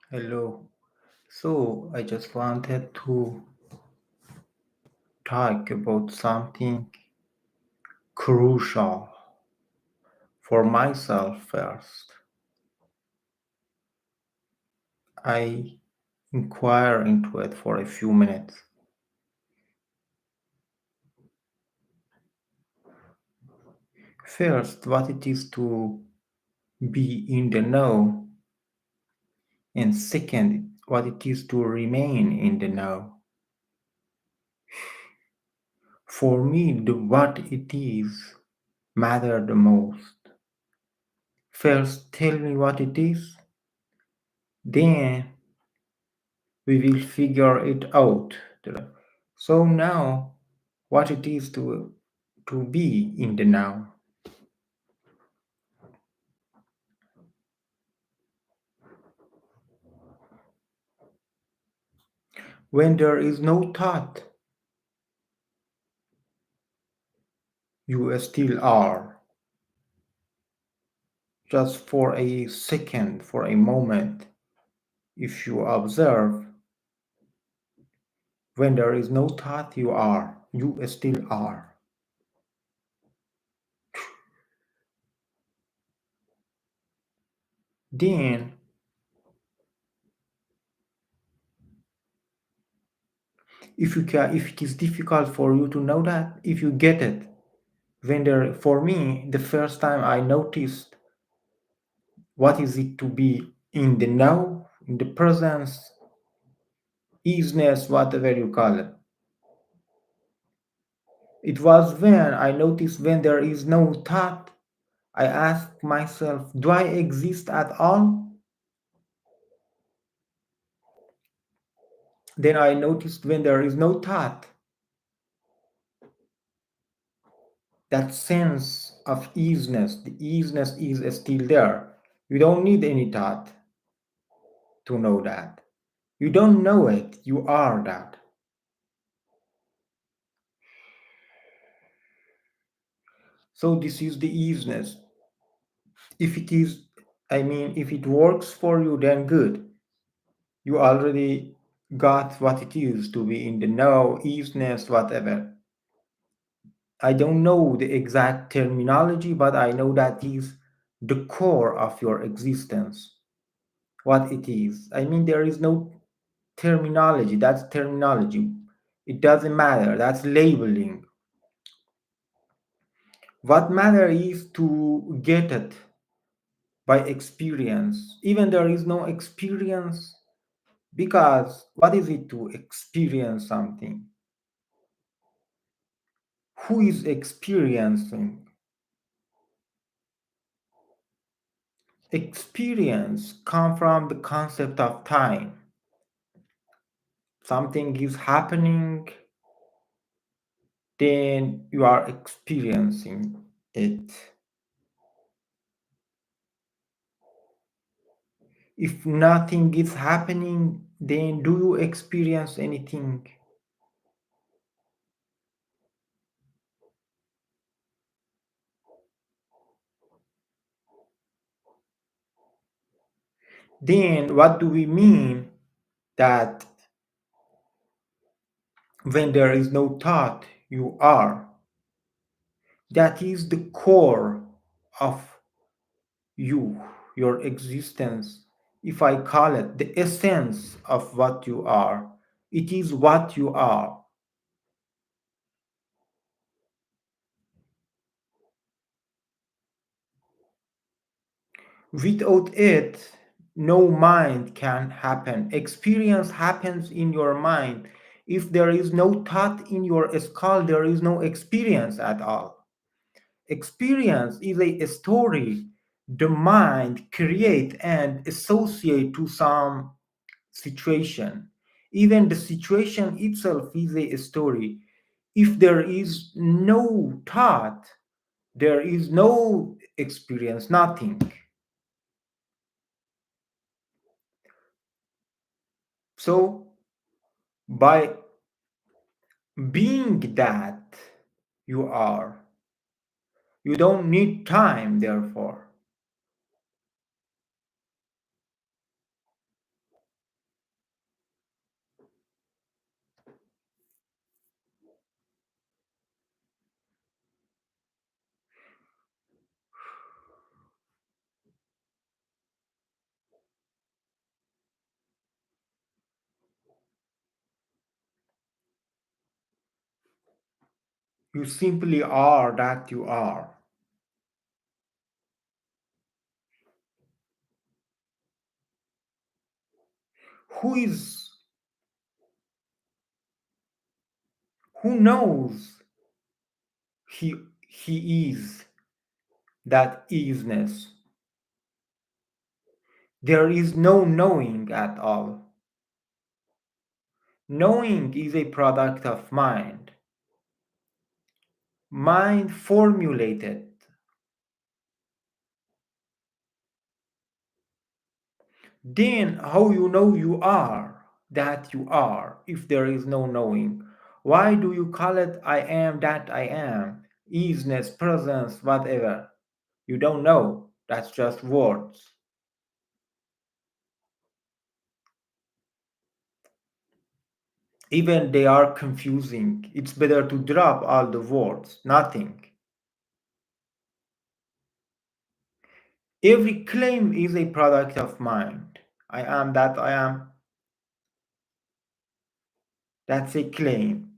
Hello. So I just wanted to talk about something crucial for myself first. I inquire into it for a few minutes. First, what it is to be in the know, and second, what it is to remain in the know. For me, the what it is matter the most. First, tell me what it is, then we will figure it out. So now, what it is to be in the now. When there is no thought, you still are. Just for a second, for a moment, if you observe, when there is no thought, you are. You still are. Then, if it is difficult for you to know that, if you get it, for me, the first time I noticed what is it to be in the now, in the presence, easiness, whatever you call it. It was when I noticed when there is no thought, I ask myself, do I exist at all? Then I noticed when there is no thought, that sense of easiness, the easiness is still there. You don't need any thought to know that. You don't know it, you are that. So this is the easiness. If it is, if it works for you, then good. You already got what it is to be in the know, easiness, whatever. I don't know the exact terminology, but I know that is the core of your existence. What it is. There is no terminology. That's terminology. It doesn't matter. That's labeling. What matter is to get it by experience. Even there is no experience, because what is it to experience something? Who is experiencing? Experience come from the concept of time. Something is happening, then you are experiencing it. If nothing is happening, then do you experience anything? Then what do we mean that when there is no thought, you are? That is the core of you, your existence. If I call it the essence of what you are, it is what you are. Without it, no mind can happen. Experience happens in your mind. If there is no thought in your skull, there is no experience at all. Experience is a story the mind create and associate to some situation. Even the situation itself is a story. If there is no thought, there is no experience, nothing. So by being that you are, you don't need time, therefore. You simply are that you are. Who is, who knows he, he is that isness? There is no knowing at all. Knowing is a product of mind. Mind formulated. Then how you know you are that you are if there is no knowing? Why do you call it I am that I am? Easiness, presence, whatever. You don't know. That's just words. Even they are confusing. It's better to drop all the words. Nothing. Every claim is a product of mind. I am that I am. That's a claim.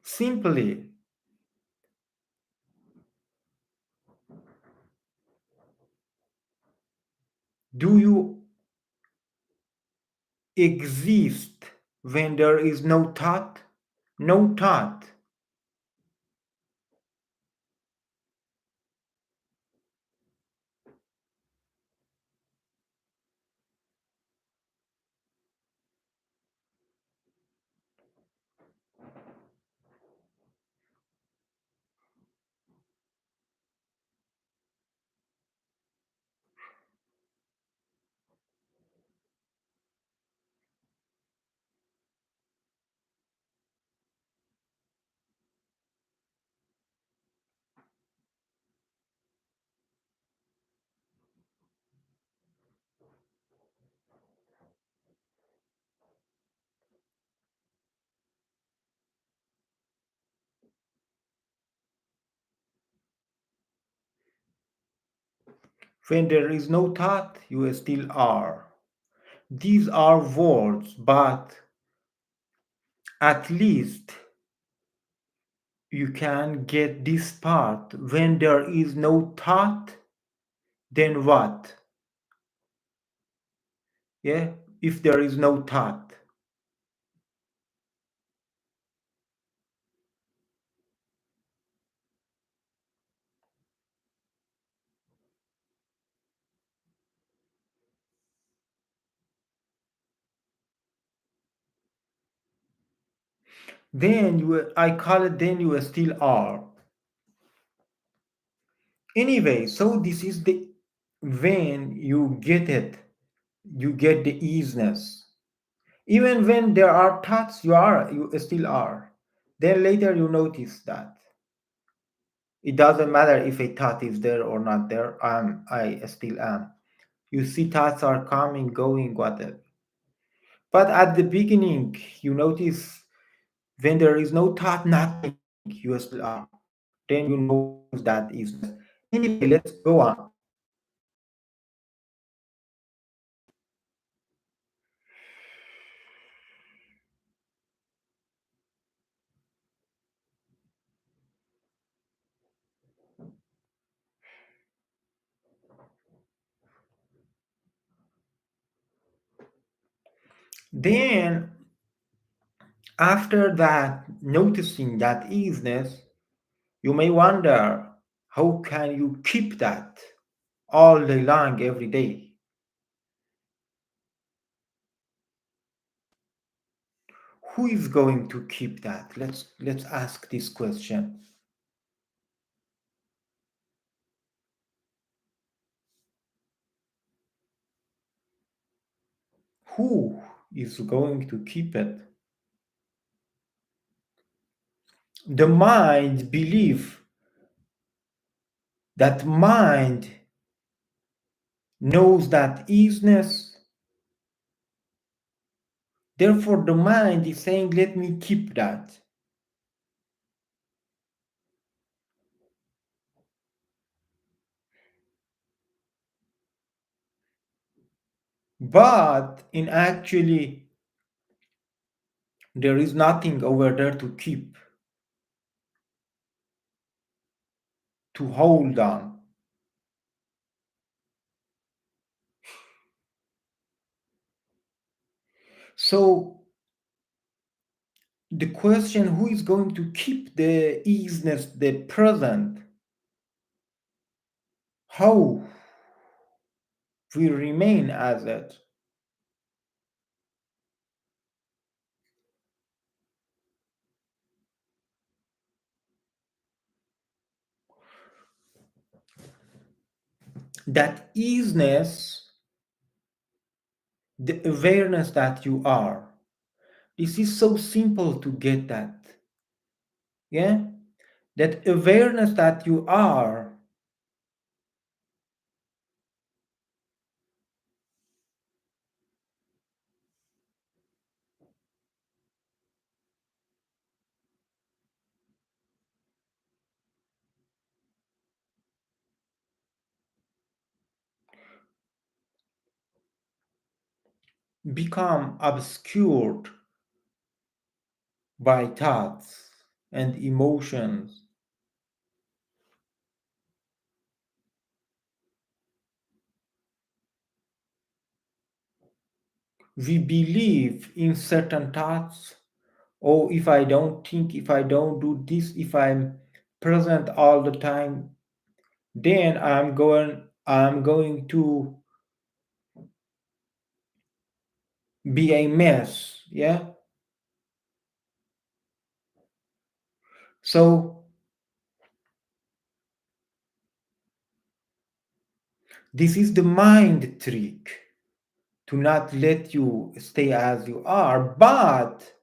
Simply, do you exist when there is no thought? No thought. When there is no thought, you still are. These are words, but at least you can get this part. When there is no thought, then what? Yeah, if there is no thought, then you, I call it, then you still are. Anyway, so this is the, when you get it, you get the easiness. Even when there are thoughts, you still are. Then later you notice that it doesn't matter if a thought is there or not there. I still am. You see thoughts are coming, going, whatever. But at the beginning, you notice when there is no thought, nothing, you still are. Then you know that is. Anyway, let's go on. Then, after that, noticing that easiness, you may wonder how can you keep that all day long, every day? Who is going to keep that? Let's ask this question. Who is going to keep it? The mind believe that mind knows that easiness. Therefore, the mind is saying, let me keep that. But in actually, there is nothing over there to keep, to hold on. So the question, who is going to keep the easiness, the present? How we remain as it? That easiness, the awareness that you are. This is so simple to get that. Yeah? That awareness that you are become obscured by thoughts and emotions. We believe in certain thoughts. Oh, if I don't think, if I don't do this, if I'm present all the time, then I'm going to be a mess. Yeah. So this is the mind trick to not let you stay as you are. But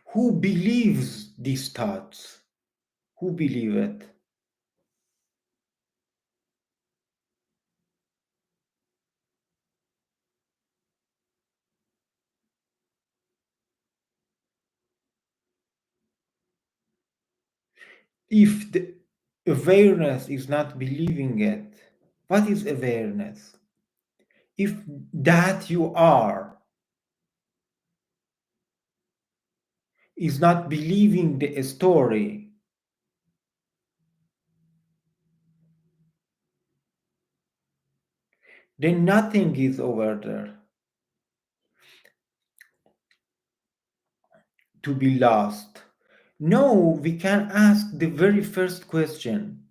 who believes these thoughts? Who believe it? If the awareness is not believing it, what is awareness? If that you are is not believing the story, then nothing is over there to be lost. No, we can ask the very first question.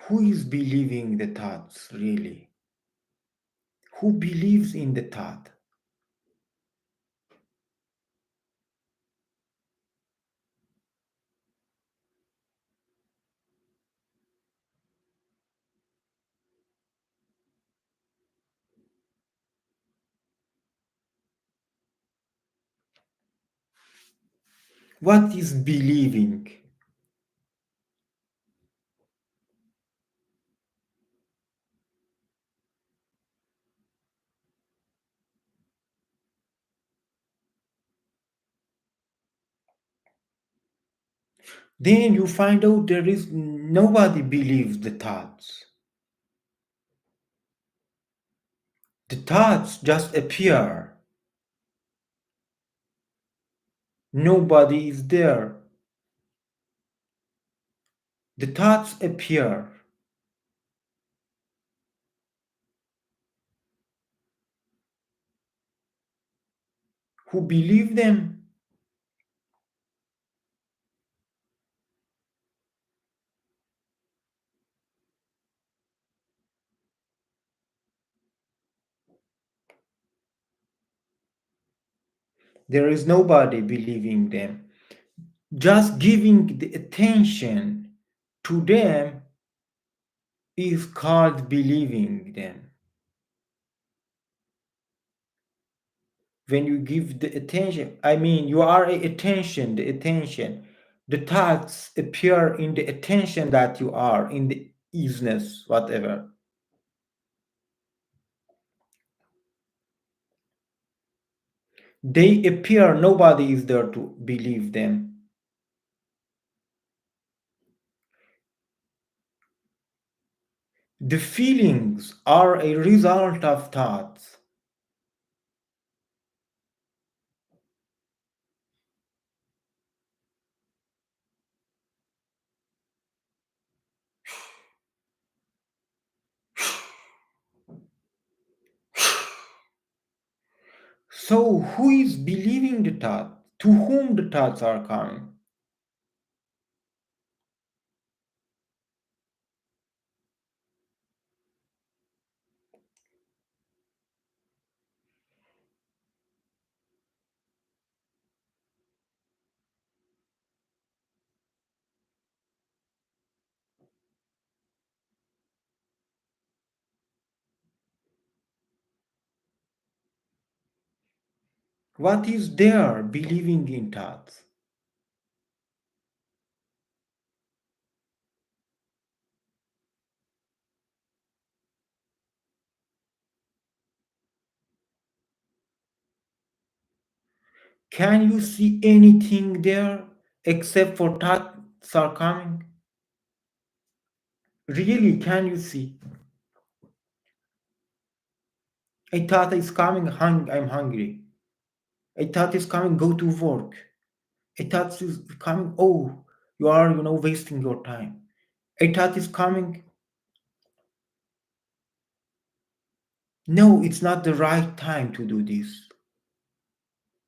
Who is believing the thoughts really? Who believes in the thought? What is believing? Then you find out there is nobody believes the thoughts. The thoughts just appear. Nobody is there. The thoughts appear. Who believe them? There is nobody believing them. Just giving the attention to them is called believing them. when you give the attention, I mean, you are attention, the attention. The thoughts appear in the attention that you are, in the easiness, whatever. They appear, nobody is there to believe them. The feelings are a result of thoughts. So, who is believing the thought? To whom the thoughts are coming? What is there believing in thoughts? Can you see anything there except for thoughts are coming? Really, can you see? A thought is coming, I'm hungry. A thought is coming, go to work. A thought is coming, oh, you are, wasting your time. A thought is coming, no, it's not the right time to do this.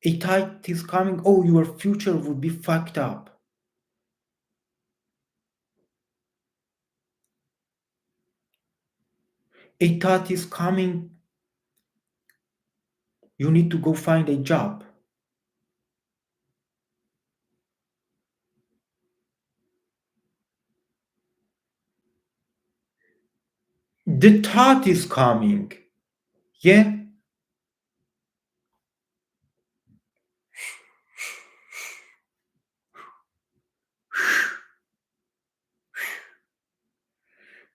A thought is coming, oh, your future would be fucked up. A thought is coming, you need to go find a job. The thought is coming. Yeah?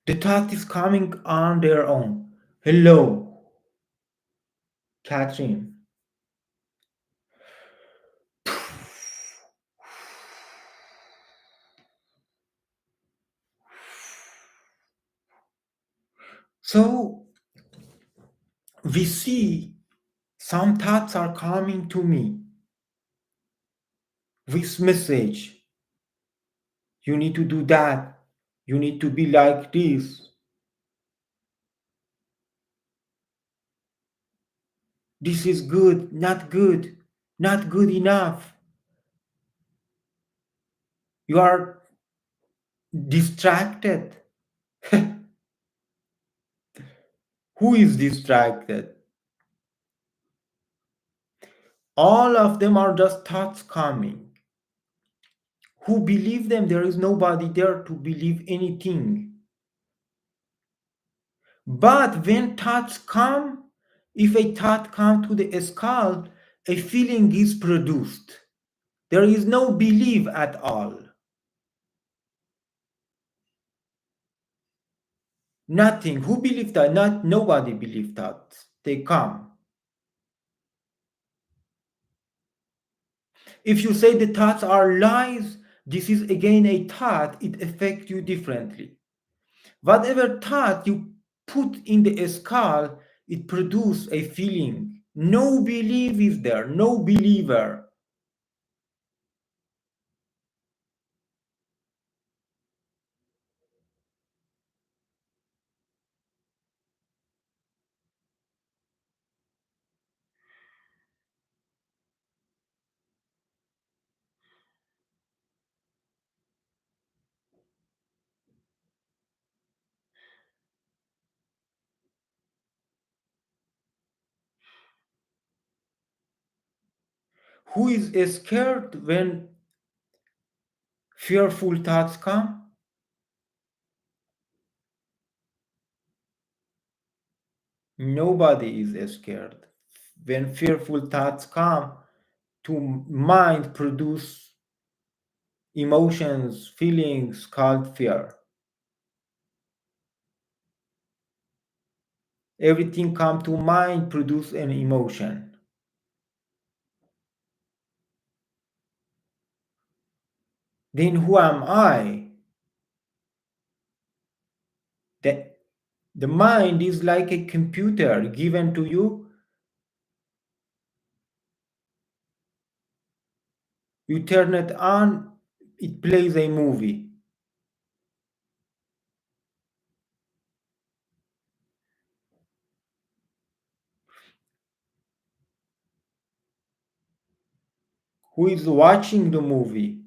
The thought is coming on their own. Hello, Catherine. So we see some thoughts are coming to me with message. You need to do that. You need to be like this. This is good, not good enough. You are distracted. Who is distracted? All of them are just thoughts coming. Who believe them? There is nobody there to believe anything. But when thoughts come, if a thought comes to the skull, a feeling is produced. There is no belief at all. Nothing. Who believe that? Not nobody believe that. They come. If you say the thoughts are lies, this is again a thought. It affects you differently. Whatever thought you put in the skull, it produces a feeling. No belief is there. No believer. Who is scared when fearful thoughts come? Nobody is scared. When fearful thoughts come to mind, produce emotions, feelings called fear. Everything come to mind, produce an emotion. Then who am I? The, the mind is like a computer given to you. You turn it on, it plays a movie. Who is watching the movie?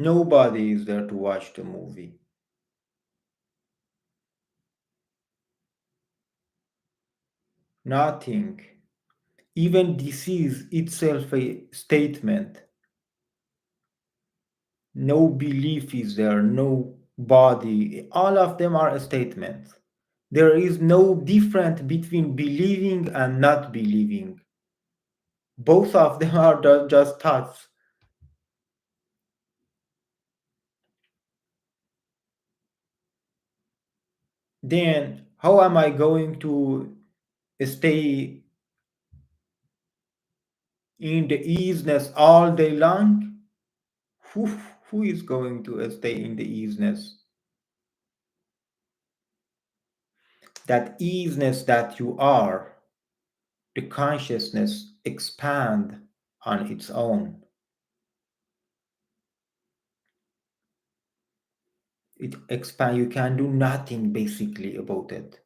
Nobody is there to watch the movie. Nothing. Even disease itself a statement. No belief is there, no body. All of them are statements. There is no difference between believing and not believing. Both of them are just thoughts. Then, how am I going to stay in the easiness all day long? Who, who is going to stay in the easiness? That easiness that you are, the consciousness expand on its own. It expand. You can do nothing basically about it.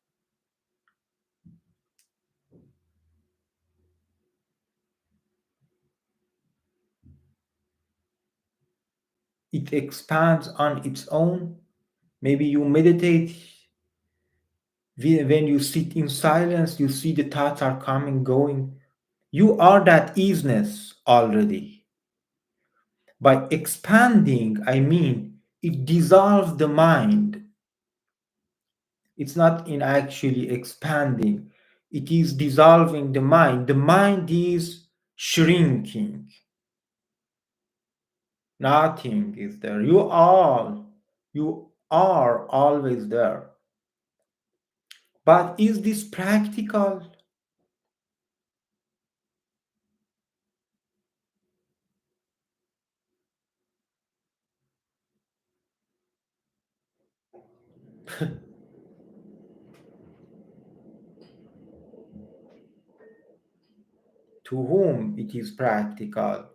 It expands on its own. Maybe you meditate. When you sit in silence, you see the thoughts are coming, going. You are that easiness already. By expanding, I mean it dissolves the mind. It's not in actually expanding, it is dissolving the mind. The mind is shrinking. Nothing is there. You are always there. But is this practical? To whom it is practical?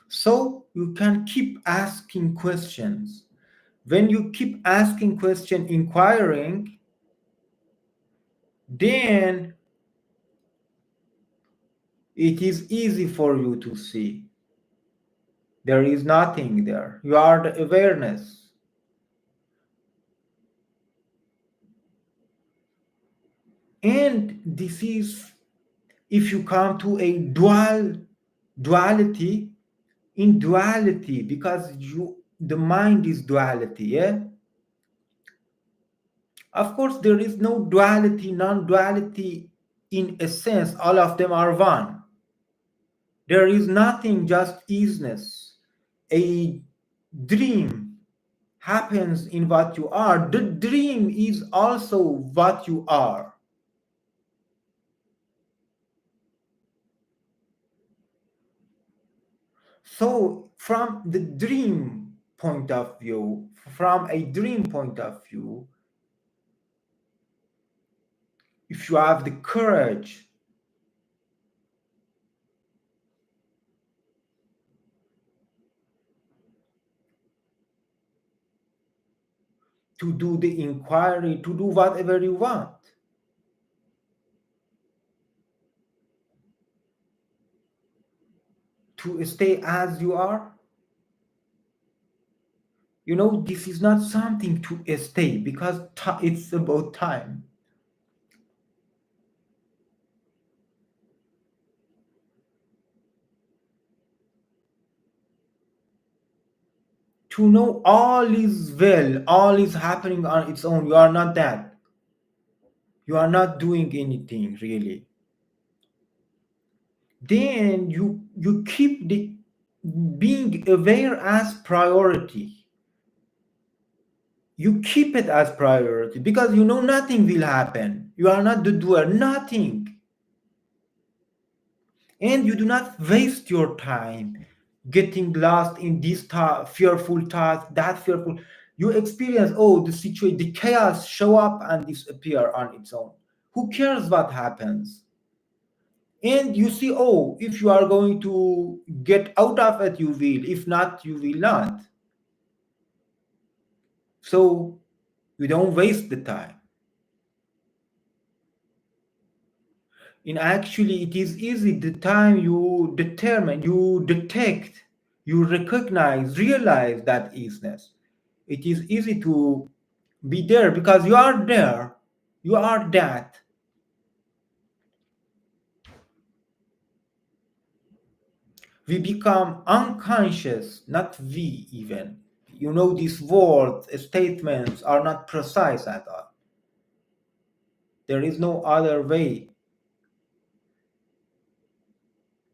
So you can keep asking questions. When you keep asking question, inquiring, then it is easy for you to see there is nothing there. You are the awareness. And this is, if you come to a duality, in duality, because the mind is duality, yeah. Of course, there is no duality, non-duality. In a sense, all of them are one. There is nothing, just isness. A dream happens in what you are. The dream is also what you are. So, from the dream point of view, from a dream point of view, if you have the courage to do the inquiry, to do whatever you want, to stay as you are, this is not something to stay, because it's about time. to know all is well, all is happening on its own. You are not that. You are not doing anything really. Then you keep the being aware as priority. You keep it as priority because you know nothing will happen. You are not the doer, nothing. And you do not waste your time getting lost in this fearful thought, that fearful. You experience, oh, the situation, the chaos show up and disappear on its own. Who cares what happens? And you see, oh, if you are going to get out of it, you will. If not, you will not. So you don't waste the time. In actually, it is easy the time you determine, you detect, you recognize, realize that easiness. It is easy to be there because you are there, you are that. We become unconscious, not we even. You know, these words, statements are not precise at all. There is no other way.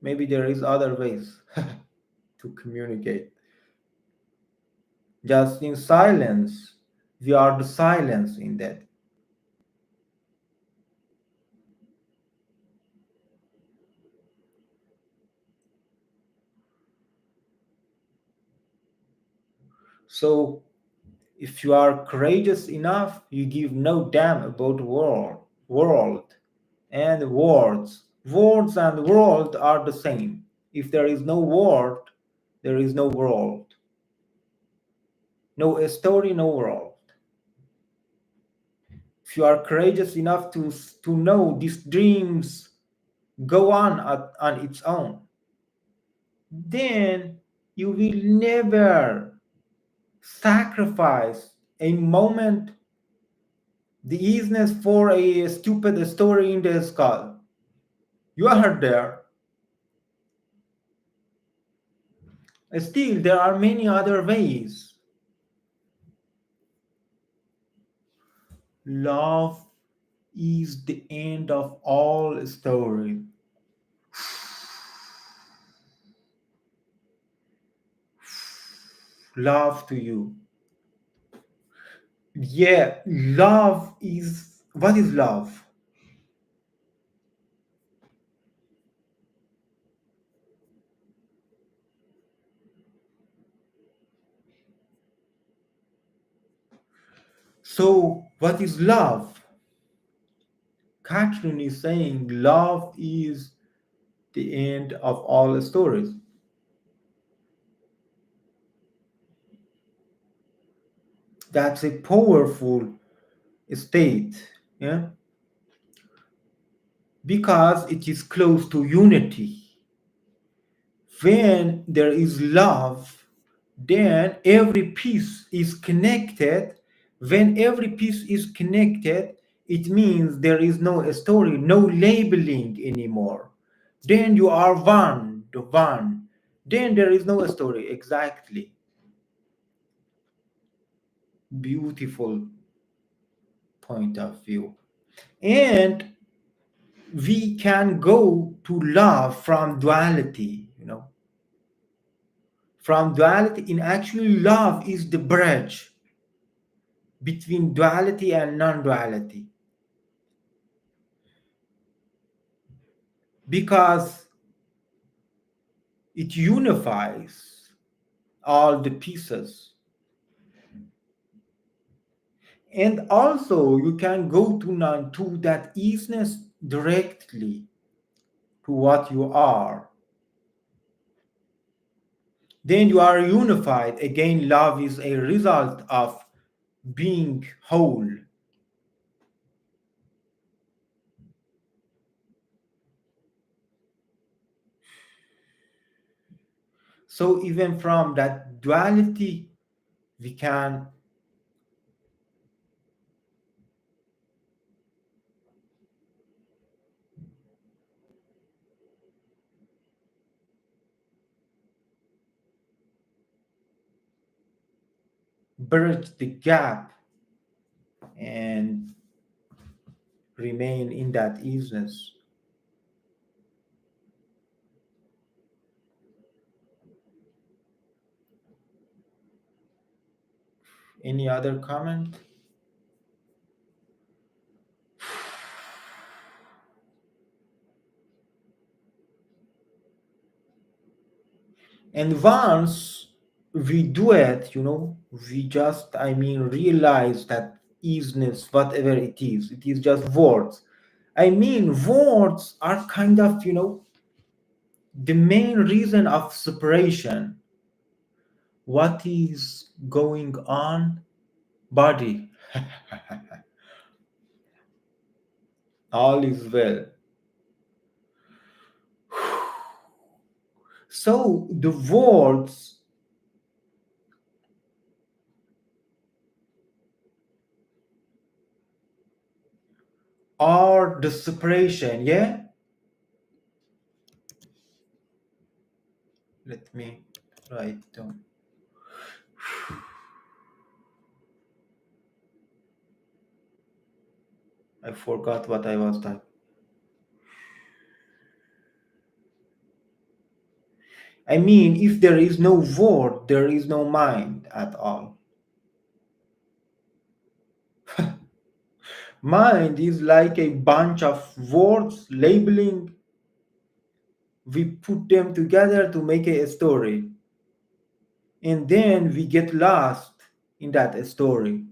Maybe there is other ways to communicate. Just in silence, we are the silence in that. So if you are courageous enough, you give no damn about world and words. Words and world are the same. If there is no word, there is no world. No story, no world. If you are courageous enough to know these dreams go on its own, then you will never sacrifice a moment the easiness for a stupid story in the skull. You are there. Still, there are many other ways. Love is the end of all story. Love to you. Yeah, love is what is love? So, what is love? Catherine is saying love is the end of all stories. That's a powerful state, yeah, because it is close to unity. When there is love, then every piece is connected. When every piece is connected, it means there is no story, no labeling anymore. Then you are one, the one. Then there is no story. Exactly. Beautiful point of view. And we can go to love from duality, from duality. In actually, love is the bridge between duality and non-duality, because it unifies all the pieces. And also you can go to to that easiness directly to what you are. Then you are unified. Again, love is a result of being whole. So even from that duality, we can bridge the gap and remain in that easiness. Any other comment? And once we do it, we just, realize that easiness, whatever it is just words. Words are kind of, the main reason of separation. What is going on? Body. All is well. So the words are the separation, yeah? Let me write down. I forgot what I was typing. If there is no word, there is no mind at all. Mind is like a bunch of words, labeling. We put them together to make a story. And then we get lost in that story.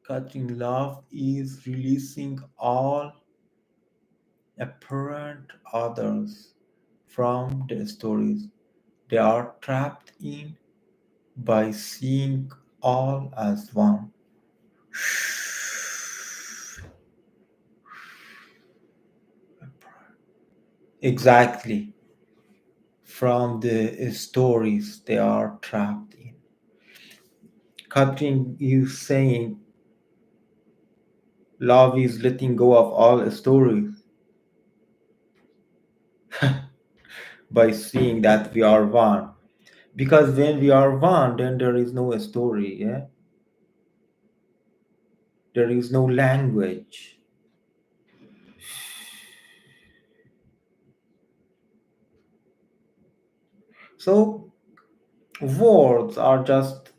Catching love is releasing all apparent others from the stories they are trapped in by seeing all as one. Exactly. From the stories they are trapped in. Cutting is saying love is letting go of all stories by seeing that we are one. Because when we are one, then there is no story, yeah? There is no language. So words are just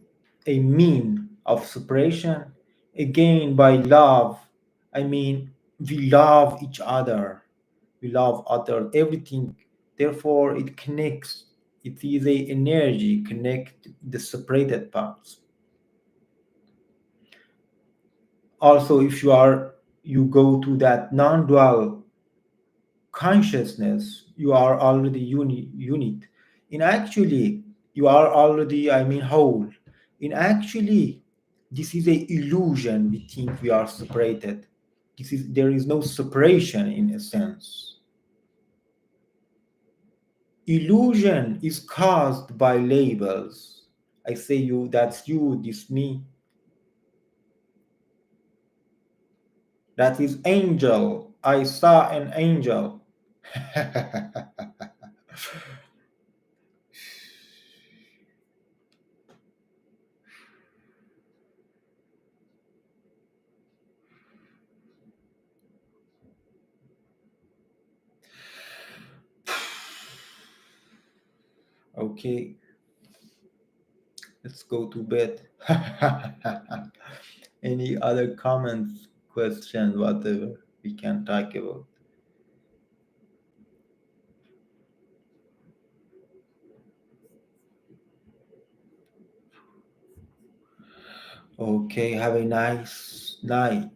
a mean of separation. Again, by love, we love each other. We love other everything. Therefore, it connects. It is a energy connect the separated parts. Also, if you go to that non-dual consciousness, you are already unit. In actually, you are already, whole. In actually, this is a illusion. We think we are separated. There is no separation in a sense. Illusion is caused by labels. I say you, that's you, this me. That is angel. I saw an angel. Okay, let's go to bed. Any other comments, questions, whatever we can talk about? Okay, have a nice night.